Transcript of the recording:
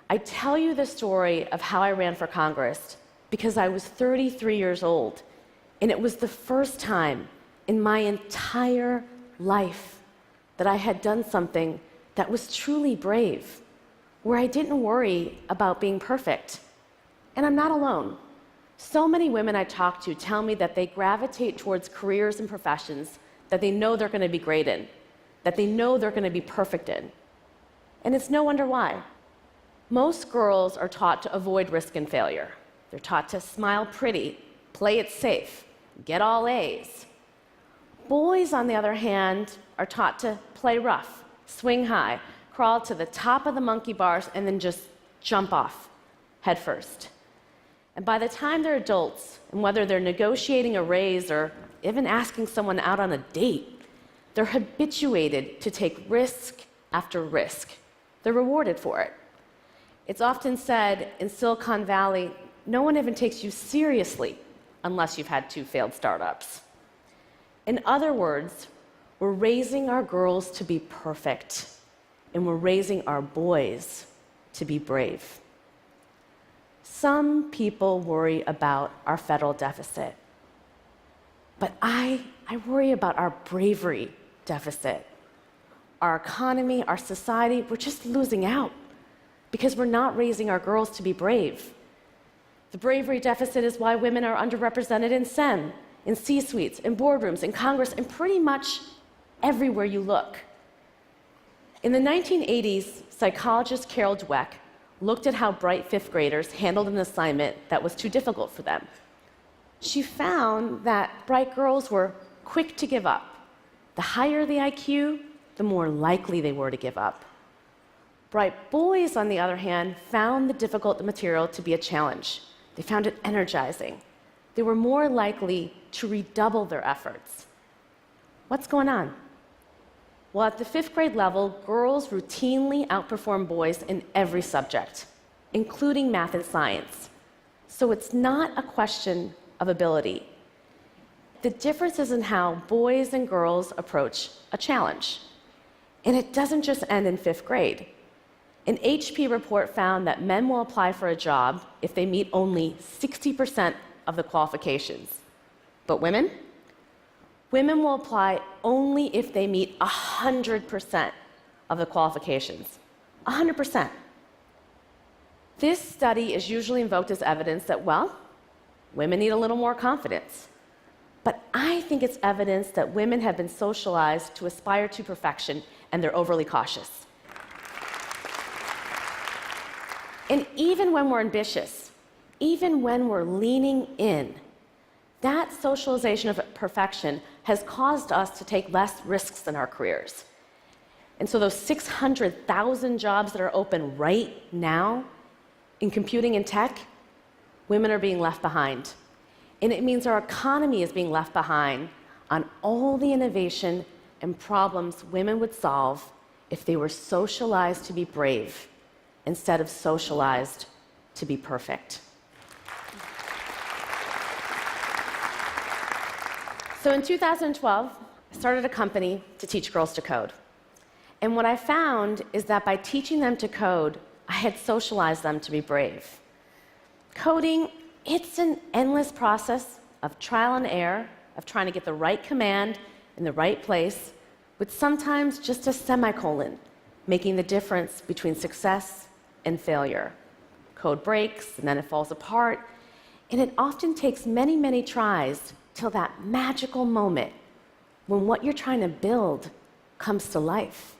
I tell you the story of how I ran for Congress because I was 33 years old, and it was the first time in my entire life that I had done something that was truly brave, where I didn't worry about being perfect. And I'm not alone. So many women I talk to tell me that they gravitate towards careers and professions that they know they're going to be great in, that they know they're going to be perfect in. And it's no wonder why. Most girls are taught to avoid risk and failure. They're taught to smile pretty, play it safe, get all A's. Boys, on the other hand, are taught to play rough, swing high, crawl to the top of the monkey bars, and then just jump off head first. And by the time they're adults, and whether they're negotiating a raise or even asking someone out on a date, they're habituated to take risk after risk. They're rewarded for it. It's often said in Silicon Valley, no one even takes you seriously unless you've had 2 failed startups. In other words, we're raising our girls to be perfect, and we're raising our boys to be brave. Some people worry about our federal deficit, but I worry about our bravery deficit. Our economy, our society, we're just losing out because we're not raising our girls to be brave. The bravery deficit is why women are underrepresented in STEM, in C-suites, in boardrooms, in Congress, and pretty much everywhere you look. In the 1980s, psychologist Carol Dweck looked at how bright 5th graders handled an assignment that was too difficult for them. She found that bright girls were quick to give up. The higher the IQ, the more likely they were to give up. Bright boys, on the other hand, found the difficult material to be a challenge. They found it energizing. They were more likely to redouble their efforts. What's going on? Well, at the 5th grade level, girls routinely outperform boys in every subject, including math and science. So it's not a question of ability. The difference is in how boys and girls approach a challenge. And it doesn't just end in 5th grade. An HP report found that men will apply for a job if they meet only 60% of the qualifications. But women? Women will apply only if they meet 100% of the qualifications. 100%. This study is usually invoked as evidence that, well, women need a little more confidence. But I think it's evidence that women have been socialized to aspire to perfection, and they're overly cautious. And even when we're ambitious, even when we're leaning in, that socialization of perfection has caused us to take less risks in our careers. And so those 600,000 jobs that are open right now in computing and tech, women are being left behind. And it means our economy is being left behind on all the innovation and problems women would solve if they were socialized to be brave instead of socialized to be perfect. So in 2012, I started a company to teach girls to code. And what I found is that by teaching them to code, I had socialized them to be brave. Coding, it's an endless process of trial and error, of trying to get the right command in the right place, with sometimes just a semicolon making the difference between success and failure. Code breaks, and then it falls apart, and it often takes many, many tries till that magical moment when what you're trying to build comes to life.